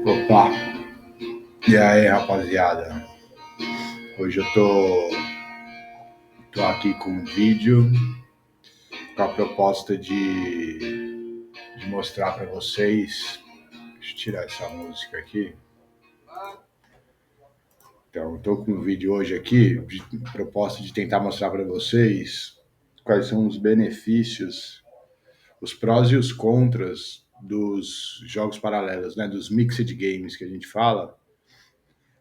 Opa, e aí rapaziada? Hoje eu tô aqui com um vídeo com a proposta de mostrar para vocês. Deixa eu tirar essa música aqui. Então, eu tô com um vídeo hoje aqui de proposta de tentar mostrar para vocês quais são os benefícios, os prós e os contras dos jogos paralelos, né? Dos mixed games que a gente fala,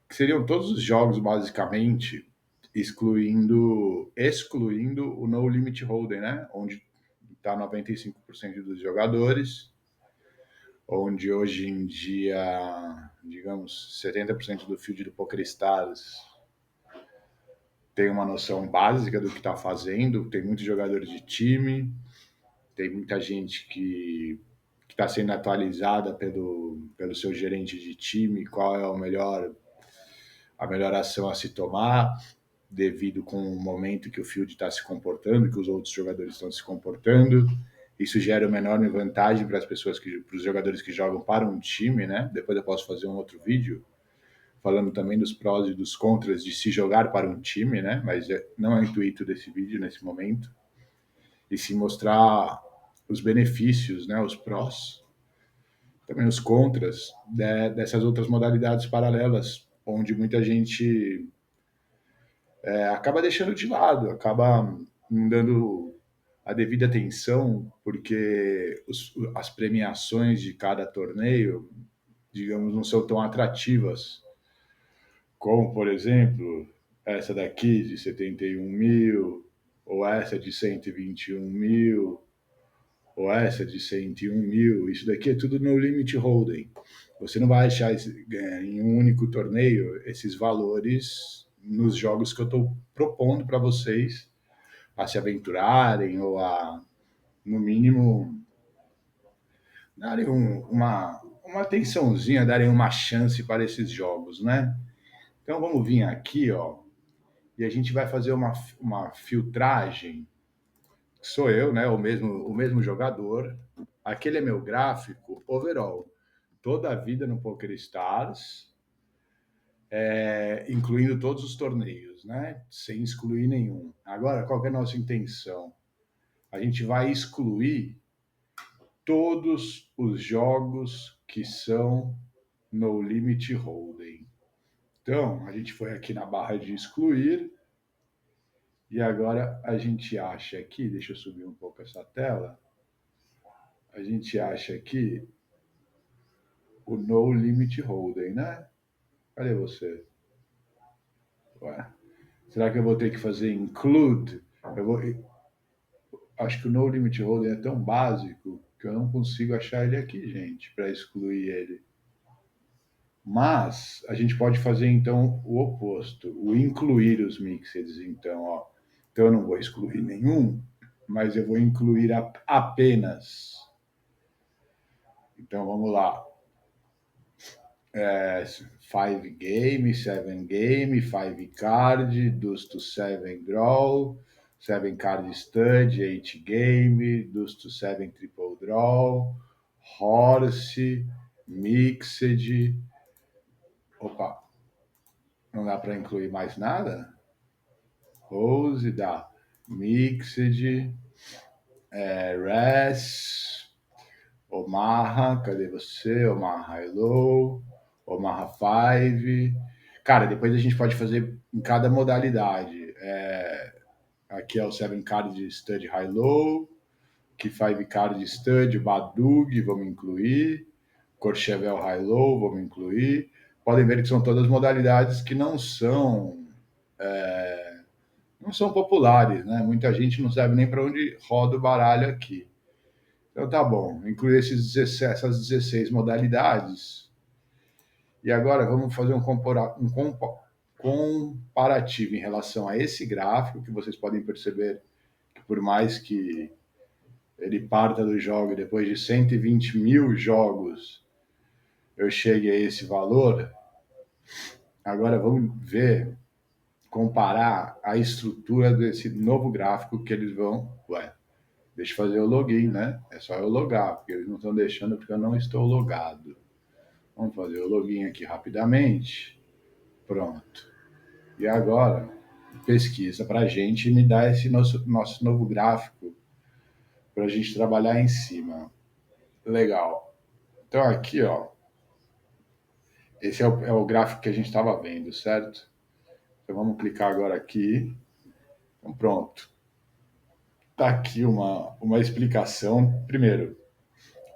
que seriam todos os jogos basicamente, excluindo o No Limit Hold'em, né? Onde está 95% dos jogadores, onde hoje em dia, digamos, 70% do field do PokerStars tem uma noção básica do que está fazendo, tem muitos jogadores de time, tem muita gente que está sendo atualizada pelo seu gerente de time, qual é a melhor ação a se tomar, devido com o momento que o field está se comportando, que os outros jogadores estão se comportando. Isso gera uma enorme vantagem para para os jogadores que jogam para um time, né? Depois eu posso fazer um outro vídeo falando também dos prós e dos contras de se jogar para um time, né? Mas não é o intuito desse vídeo nesse momento. E sim mostrar os benefícios, né? Os prós, também os contras dessas outras modalidades paralelas, onde muita gente acaba deixando de lado, acaba não dando a devida atenção, porque as premiações de cada torneio, digamos, não são tão atrativas, como, por exemplo, essa daqui de 71 mil, ou essa de 121 mil, ou essa de 101 mil. Isso daqui é tudo no limit hold'em. Você não vai achar em um único torneio esses valores nos jogos que eu estou propondo para vocês a se aventurarem ou a, no mínimo, darem uma atençãozinha, darem uma chance para esses jogos, né? Então vamos vir aqui, ó, e a gente vai fazer uma filtragem. Sou eu, né? O mesmo jogador. Aquele é meu gráfico overall. Toda a vida no PokerStars, incluindo todos os torneios, né? Sem excluir nenhum. Agora, qual que é a nossa intenção? A gente vai excluir todos os jogos que são no limit hold'em. Então, a gente foi aqui na barra de excluir e agora a gente acha aqui, deixa eu subir um pouco essa tela, a gente acha aqui o no limit hold'em, né? Cadê você? Ué, será que eu vou ter que fazer include? Acho que o no limit hold'em é tão básico que eu não consigo achar ele aqui, gente, para excluir ele. Mas a gente pode fazer então o oposto, o incluir os mixeds. Então, ó, então eu não vou excluir nenhum, mas eu vou incluir apenas. Então vamos lá. 5 game, 7 game, 5 card, deuce to 7 draw, 7 card stud, 8 game, deuce to 7 triple draw, horse, mixed. Opa, não dá para incluir mais nada? Rose dá mixed, res, Omaha, cadê você? Omaha High Low, Omaha 5. Cara, depois a gente pode fazer em cada modalidade. Aqui é o 7 card stud High Low, que 5 card stud, Badug, vamos incluir, Courchevel High Low, vamos incluir. Podem ver que são todas modalidades que não são populares, né? Muita gente não sabe nem para onde roda o baralho aqui. Então tá bom, incluir essas 16 modalidades. E agora vamos fazer um comparativo em relação a esse gráfico, que vocês podem perceber que por mais que ele parta do jogo depois de 120 mil jogos, eu chegue a esse valor. Agora vamos ver, comparar a estrutura desse novo gráfico que eles vão... Ué, deixa eu fazer o login, né? É só eu logar, porque eles não estão deixando porque eu não estou logado. Vamos fazer o login aqui rapidamente. Pronto. E agora, pesquisa para a gente e me dá esse nosso novo gráfico para a gente trabalhar em cima. Legal. Então aqui, ó, esse é o gráfico que a gente estava vendo, certo? Então vamos clicar agora aqui. Então pronto. Tá aqui uma explicação. Primeiro,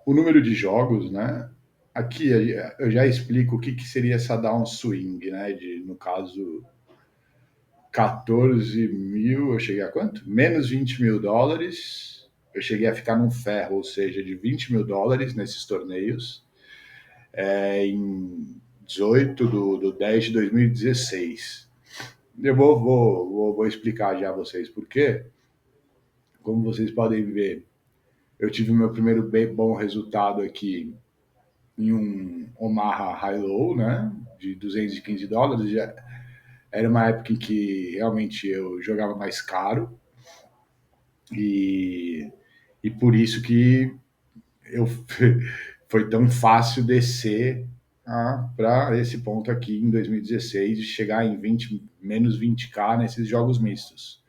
o número de jogos, né? Aqui eu já explico o que, que seria essa downswing, né? De, no caso, 14 mil, eu cheguei a quanto? Menos 20 mil dólares. Eu cheguei a ficar num ferro, ou seja, de 20 mil dólares nesses torneios, em 18 do 10 de 2016. Eu vou explicar já a vocês por quê. Como vocês podem ver, eu tive o meu primeiro bem bom resultado aqui em um Omaha High-Low, né? De 215 dólares. Já era uma época em que realmente eu jogava mais caro e, e por isso que eu foi tão fácil descer para esse ponto aqui em 2016 e chegar em 20, menos 20k nesses jogos mistos.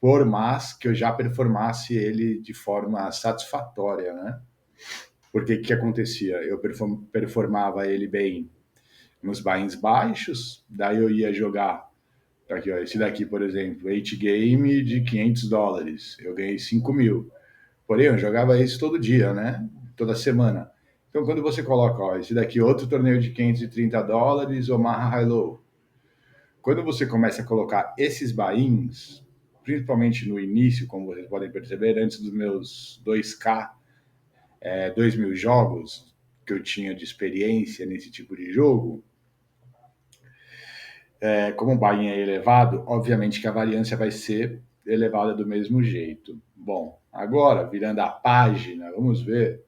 Por mais que eu já performasse ele de forma satisfatória, né? Porque o que acontecia? Eu performava ele bem nos buy-ins baixos, daí eu ia jogar. Aqui, ó, esse daqui, por exemplo, 8 game de 500 dólares. Eu ganhei 5 mil. Porém, eu jogava isso todo dia, né? Toda semana. Então, quando você coloca, ó, esse daqui, outro torneio de 530 dólares, Omaha High Low. Quando você começa a colocar esses buy-ins, principalmente no início, como vocês podem perceber, antes dos meus 2K, 2.000 jogos que eu tinha de experiência nesse tipo de jogo, como o buy-in é elevado, obviamente que a variância vai ser elevada do mesmo jeito. Bom, agora, virando a página, vamos ver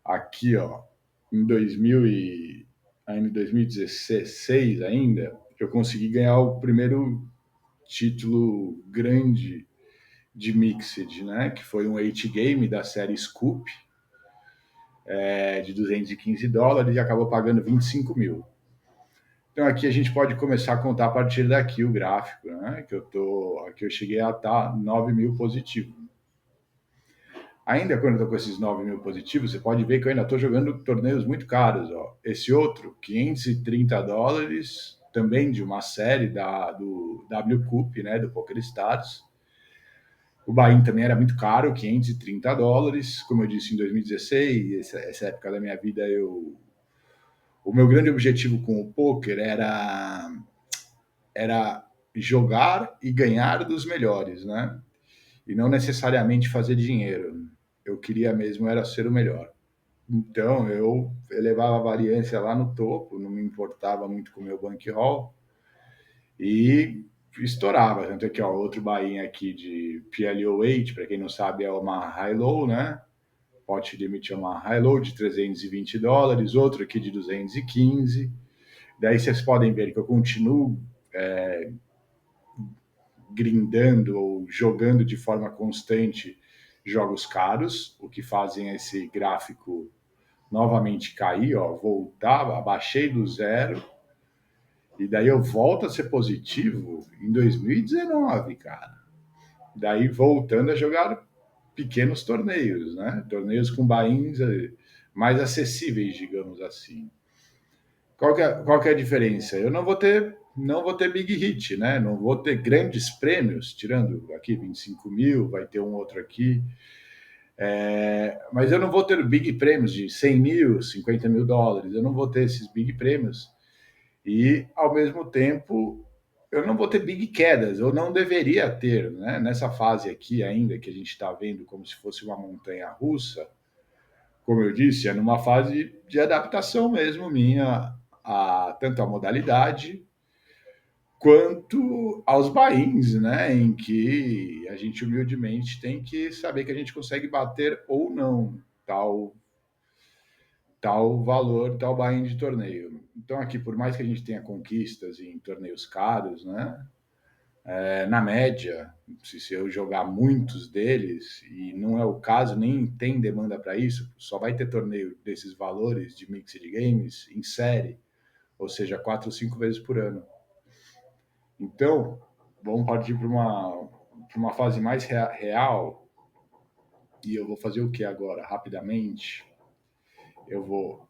aqui, ó, em 2000 e, ainda em 2016 ainda, eu consegui ganhar o primeiro título grande de Mixed, né? Que foi um 8 game da série Scoop, de 215 dólares e acabou pagando 25 mil. Então aqui a gente pode começar a contar a partir daqui o gráfico, né? Aqui eu cheguei a estar 9 mil positivo. Ainda quando eu estou com esses 9 mil positivos, você pode ver que eu ainda estou jogando torneios muito caros. Ó. Esse outro, 530 dólares, também de uma série do W Cup, né, do Poker Stars. O buy-in também era muito caro, 530 dólares. Como eu disse, em 2016, essa época da minha vida, o meu grande objetivo com o poker era jogar e ganhar dos melhores, né? E não necessariamente fazer dinheiro. Eu queria mesmo era ser o melhor. Então eu elevava a variância lá no topo, não me importava muito com o meu bankroll e estourava. Tanto é que ó, outro bainha aqui de PLO8, para quem não sabe, é uma high-low, né? Pot limit é uma high-low de 320 dólares, outro aqui de 215. Daí vocês podem ver que eu continuo grindando ou jogando de forma constante jogos caros, o que fazem esse gráfico novamente cair, ó, voltar, abaixei do zero, e daí eu volto a ser positivo em 2019, cara. Daí voltando a jogar pequenos torneios, né? Torneios com buy-ins mais acessíveis, digamos assim. Qual que é a diferença? Eu não vou ter big hit, né? Não vou ter grandes prêmios, tirando aqui 25 mil, vai ter um outro aqui. Mas eu não vou ter big prêmios de 100 mil, 50 mil dólares, eu não vou ter esses big prêmios. E, ao mesmo tempo, eu não vou ter big quedas, eu não deveria ter, né? Nessa fase aqui ainda, que a gente está vendo como se fosse uma montanha russa, como eu disse, é numa fase de adaptação mesmo minha, tanto à modalidade quanto aos buy-ins, né? Em que a gente humildemente tem que saber que a gente consegue bater ou não tal valor, tal buy-in de torneio. Então aqui, por mais que a gente tenha conquistas em torneios caros, né? Na média, se eu jogar muitos deles, e não é o caso, nem tem demanda para isso, só vai ter torneio desses valores de Mixed Games em série, ou seja, 4 ou 5 vezes por ano. Então, vamos partir para uma fase mais real, e eu vou fazer o que agora? Rapidamente, eu vou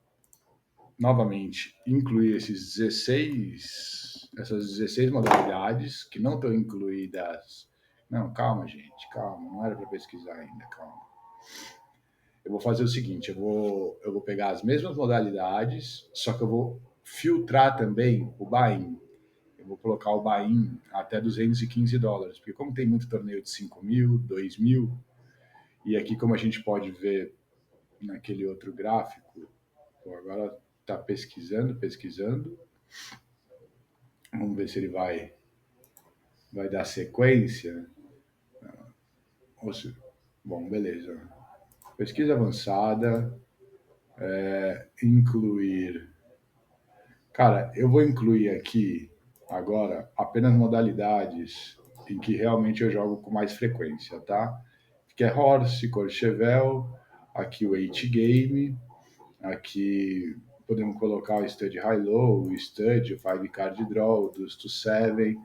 novamente incluir essas 16 modalidades que não estão incluídas. Não, calma, gente, calma, não era para pesquisar ainda, calma. Eu vou fazer o seguinte, eu vou pegar as mesmas modalidades, só que eu vou filtrar também o buy-in. Eu vou colocar o buy-in até $215, porque como tem muito torneio de 5.000, 2.000, e aqui como a gente pode ver naquele outro gráfico, agora está pesquisando, vamos ver se ele vai dar sequência. Bom, beleza. Pesquisa avançada, incluir. Cara, eu vou incluir aqui agora apenas modalidades em que realmente eu jogo com mais frequência, tá? Que é Horse, Courchevel, aqui o 8 Game, aqui podemos colocar o Stud High-Low, o Stud, o 5 Card Draw, o Deuce to 7,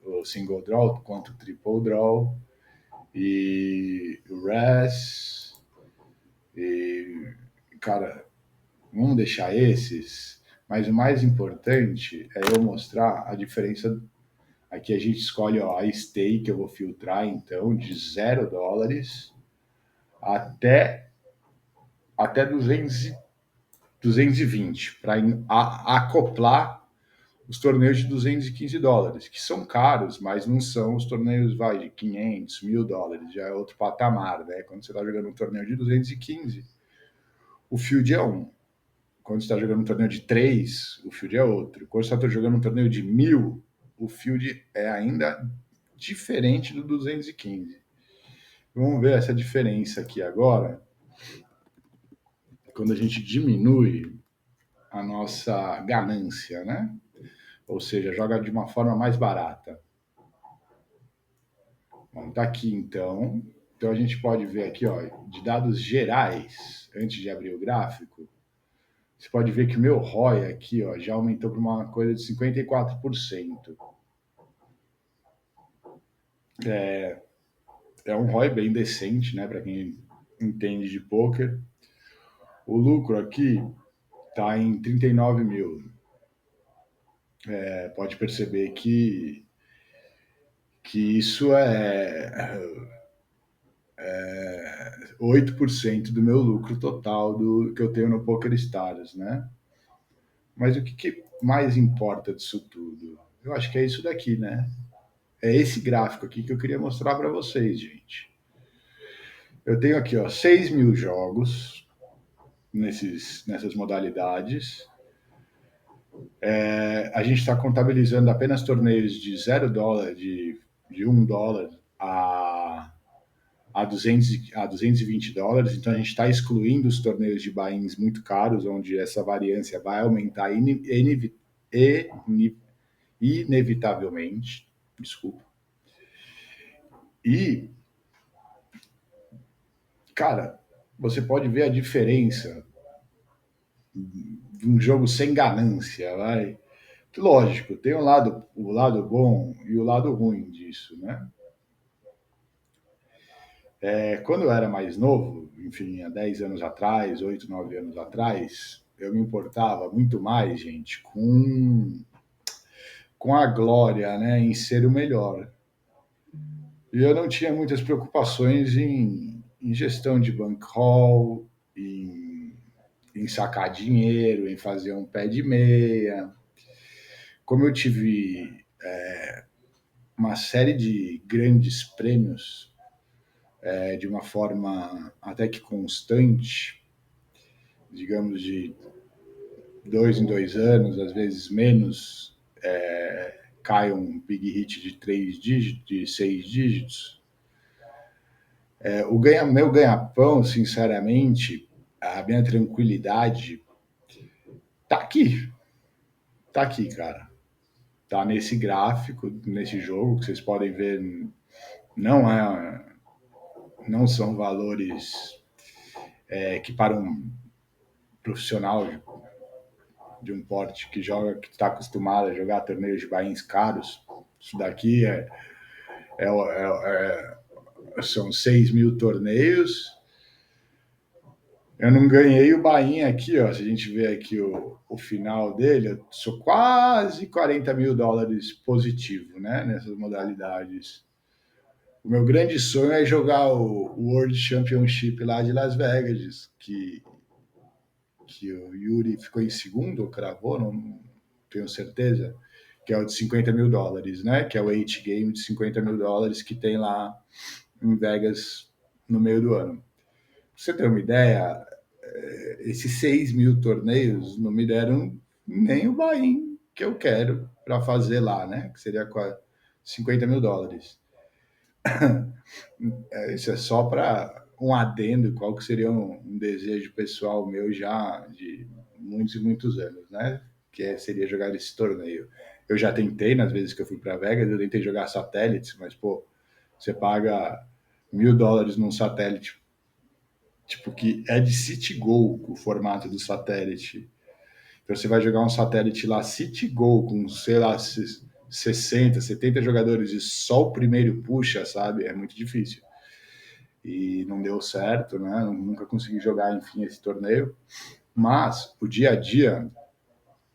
o Single Draw quanto o Triple Draw, e o Res, e, cara, vamos deixar esses, mas o mais importante é eu mostrar a diferença. Aqui a gente escolhe ó, a stake, que eu vou filtrar então de $0 até 220 para acoplar os torneios de $215, que são caros, mas não são os torneios de 500, $1.000, já é outro patamar, né? Quando você está jogando um torneio de 215, o field é um. Quando você está jogando um torneio de 3, o field é outro. Quando você está jogando um torneio de 1.000, o field é ainda diferente do 215. Vamos ver essa diferença aqui agora, quando a gente diminui a nossa ganância, né? Ou seja, joga de uma forma mais barata. Bom, tá aqui então. Então a gente pode ver aqui, ó, de dados gerais, antes de abrir o gráfico, você pode ver que o meu ROI aqui, ó, já aumentou para uma coisa de 54%. É um ROI bem decente, né, para quem entende de poker. O lucro aqui está em 39 mil. Pode perceber que isso é 8% do meu lucro total que eu tenho no Poker Stars, né? Mas o que mais importa disso tudo? Eu acho que é isso daqui, né? É esse gráfico aqui que eu queria mostrar para vocês, gente. Eu tenho aqui, ó, 6.000 jogos nessas modalidades. A gente está contabilizando apenas torneios de $0, de $1 a $220, então a gente está excluindo os torneios de buy-ins muito caros, onde essa variância vai aumentar inevitavelmente. Desculpa. E, cara, você pode ver a diferença de um jogo sem ganância, vai. Lógico, tem o lado bom e o lado ruim disso, né? Quando eu era mais novo, enfim, há 10 anos atrás, 8, 9 anos atrás, eu me importava muito mais, gente, com a glória, né, em ser o melhor. E eu não tinha muitas preocupações em gestão de bankroll, em sacar dinheiro, em fazer um pé de meia. Como eu tive uma série de grandes prêmios de uma forma até que constante, digamos de 2 em 2 anos, às vezes menos, cai um big hit de 3 dígitos, de 6 dígitos. Meu ganha-pão, sinceramente, a minha tranquilidade tá aqui, cara, tá nesse gráfico, nesse jogo, que vocês podem ver, não é, não são valores que para um profissional de um porte que joga, que está acostumado a jogar torneios de bains caros, isso daqui é, são 6.000 torneios. Eu não ganhei o bainha aqui, ó. Se a gente ver aqui o final dele, eu sou quase US$ 40.000 positivo, né? Nessas modalidades. O meu grande sonho é jogar o World Championship lá de Las Vegas, que o Yuri ficou em segundo, ou cravou, não tenho certeza, que é o de US$ 50.000, né? Que é o H-Game de US$ 50.000 que tem lá em Vegas no meio do ano. Pra você ter uma ideia, esses 6.000 torneios não me deram nem o buy-in que eu quero para fazer lá, né? Que seria US$ 50.000. Isso é só para um adendo, qual que seria um desejo pessoal meu já de muitos e muitos anos, né? Seria jogar esse torneio. Eu já tentei, nas vezes que eu fui para Vegas, eu tentei jogar satélites, mas, pô, você paga US$ 1.000 num satélite, tipo, que é de Citigo, o formato do satélite. Então você vai jogar um satélite lá, Citigo, com, sei lá, 60, 70 jogadores e só o primeiro puxa, sabe? É muito difícil. E não deu certo, né? Nunca consegui jogar, enfim, esse torneio. Mas o dia a dia,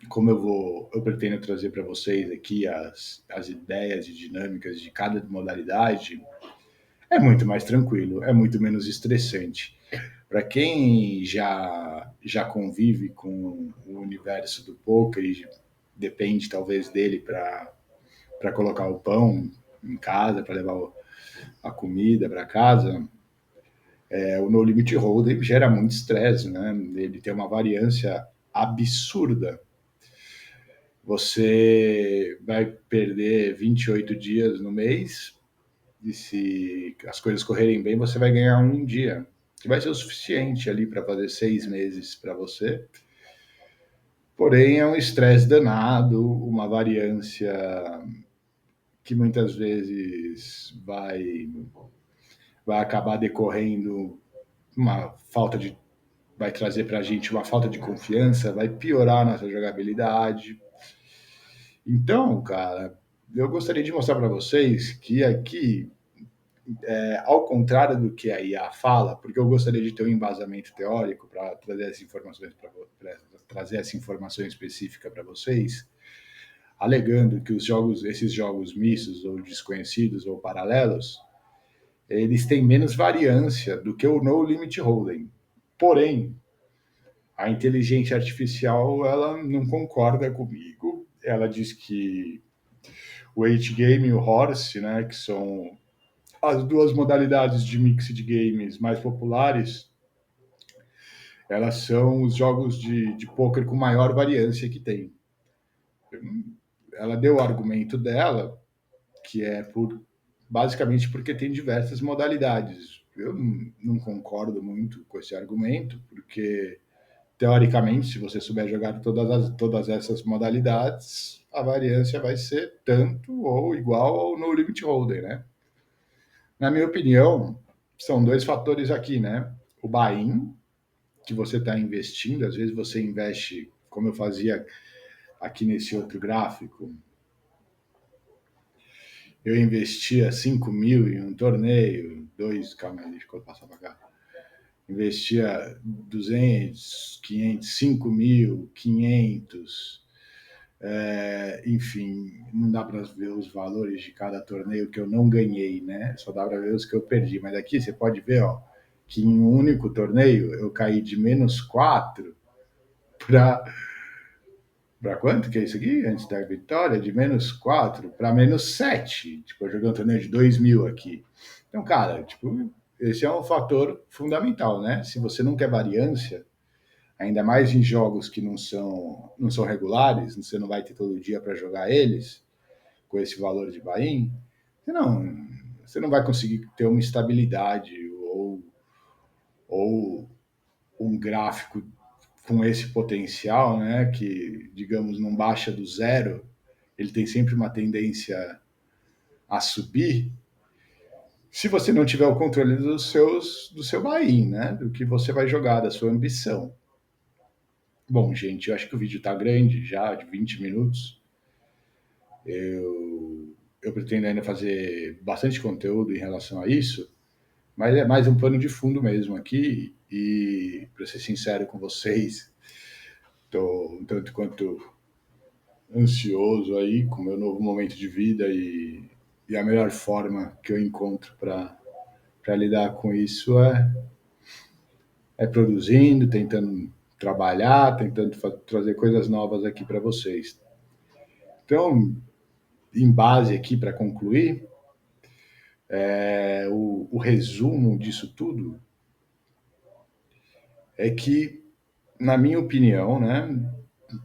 como eu pretendo trazer para vocês aqui as ideias e dinâmicas de cada modalidade, é muito mais tranquilo, é muito menos estressante. Para quem já convive com o universo do poker e depende talvez dele para colocar o pão em casa, para levar a comida para casa, o No Limit Hold'em gera muito estresse, né? Ele tem uma variância absurda. Você vai perder 28 dias no mês e se as coisas correrem bem, você vai ganhar um dia, que vai ser o suficiente ali para fazer 6 meses para você. Porém, é um estresse danado, uma variância que muitas vezes vai acabar decorrendo uma falta de. Vai trazer para a gente uma falta de confiança, vai piorar a nossa jogabilidade. Então, cara, eu gostaria de mostrar para vocês que aqui, ao contrário do que a IA fala, porque eu gostaria de ter um embasamento teórico para trazer essa informações trazer essa informação específica para vocês, alegando que esses jogos mistos ou desconhecidos ou paralelos, eles têm menos variância do que o No Limit Hold'em. Porém, a inteligência artificial ela não concorda comigo. Ela diz que o H-Game e o Horse, né, que são as duas modalidades de mix de games mais populares, elas são os jogos de poker com maior variância que tem. Ela deu o argumento dela, que é basicamente porque tem diversas modalidades. Eu não concordo muito com esse argumento, porque teoricamente, se você souber jogar todas essas modalidades, a variância vai ser tanto ou igual ao no limit holder, né? Na minha opinião, são dois fatores aqui, né? O buy-in, que você está investindo, às vezes você investe, como eu fazia aqui nesse outro gráfico, eu investia 5.000 em um torneio, calma aí, deixa eu passar para cá. Investia 200, 500, 5.000, 500. Enfim, não dá para ver os valores de cada torneio que eu não ganhei, né? Só dá para ver os que eu perdi. Mas aqui você pode ver, ó, que em um único torneio eu caí de -4 para quanto que é isso aqui? Antes da vitória, de -4 para -7. Tipo, eu joguei um torneio de 2.000 aqui. Então, cara, tipo, esse é um fator fundamental, né? Se você não quer variância, ainda mais em jogos que não são regulares, você não vai ter todo dia para jogar eles, com esse valor de buy-in, você não vai conseguir ter uma estabilidade ou um gráfico com esse potencial, né, que, digamos, não baixa do zero ele tem sempre uma tendência a subir, se você não tiver o controle do seu buy-in, né? Do que você vai jogar, da sua ambição. Bom, gente, eu acho que o vídeo está grande já, de 20 minutos. Eu pretendo ainda fazer bastante conteúdo em relação a isso, mas é mais um pano de fundo mesmo aqui. E, para ser sincero com vocês, estou um tanto quanto ansioso aí com o meu novo momento de vida e a melhor forma que eu encontro para lidar com isso é produzindo, tentando trabalhar, tentando trazer coisas novas aqui para vocês. Então, em base aqui para concluir, o resumo disso tudo é que, na minha opinião, né,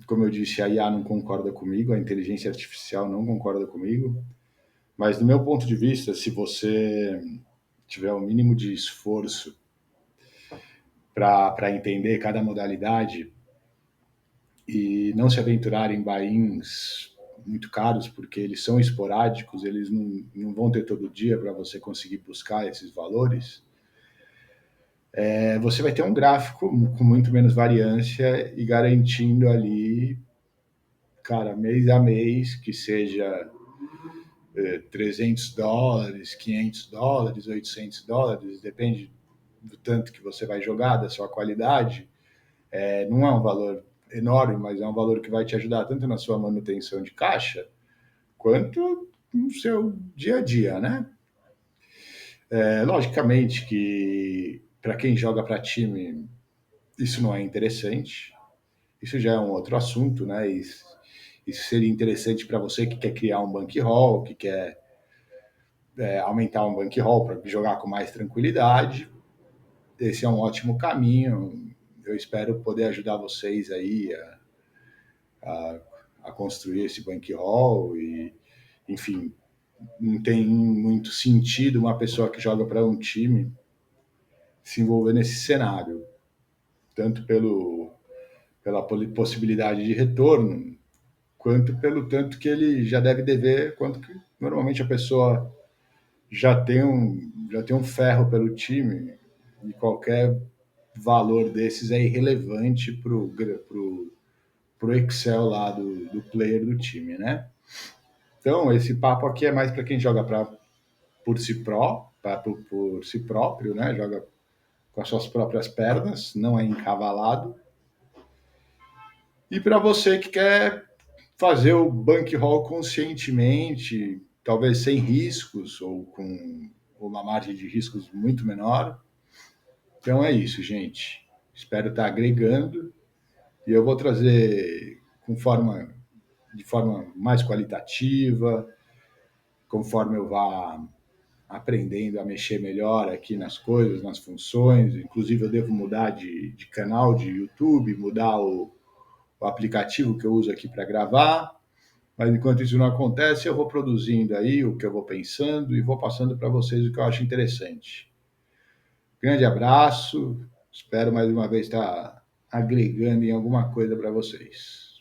como eu disse, a IA não concorda comigo, a inteligência artificial não concorda comigo, mas do meu ponto de vista, se você tiver o mínimo de esforço para entender cada modalidade e não se aventurar em buy-ins muito caros, porque eles são esporádicos, eles não vão ter todo dia para você conseguir buscar esses valores, você vai ter um gráfico com muito menos variância e garantindo ali, cara, mês a mês, que seja $300, $500, $800, depende do tanto que você vai jogar, da sua qualidade. Não é um valor enorme, mas é um valor que vai te ajudar tanto na sua manutenção de caixa, quanto no seu dia a dia, né? Logicamente que para quem joga para time, isso não é interessante. Isso já é um outro assunto, né? Isso seria interessante para você que quer criar um bankroll, que quer aumentar um bankroll para jogar com mais tranquilidade. Esse é um ótimo caminho. Eu espero poder ajudar vocês aí a construir esse bankroll e, enfim, não tem muito sentido uma pessoa que joga para um time se envolver nesse cenário, tanto pela possibilidade de retorno, quanto pelo tanto que ele já deve dever, quanto que normalmente a pessoa já tem um ferro pelo time e qualquer valor desses é irrelevante pro Excel lá do player do time, né? Então, esse papo aqui é mais para quem joga por si próprio, né? Joga com as suas próprias pernas, não é encavalado. E para você que quer fazer o bankroll conscientemente, talvez sem riscos ou com uma margem de riscos muito menor. Então é isso, gente. Espero estar agregando e eu vou trazer de forma mais qualitativa, conforme eu vá aprendendo a mexer melhor aqui nas coisas, nas funções. Inclusive, eu devo mudar de canal de YouTube, mudar o aplicativo que eu uso aqui para gravar. Mas enquanto isso não acontece, eu vou produzindo aí o que eu vou pensando e vou passando para vocês o que eu acho interessante. Grande abraço, espero mais uma vez estar agregando em alguma coisa para vocês.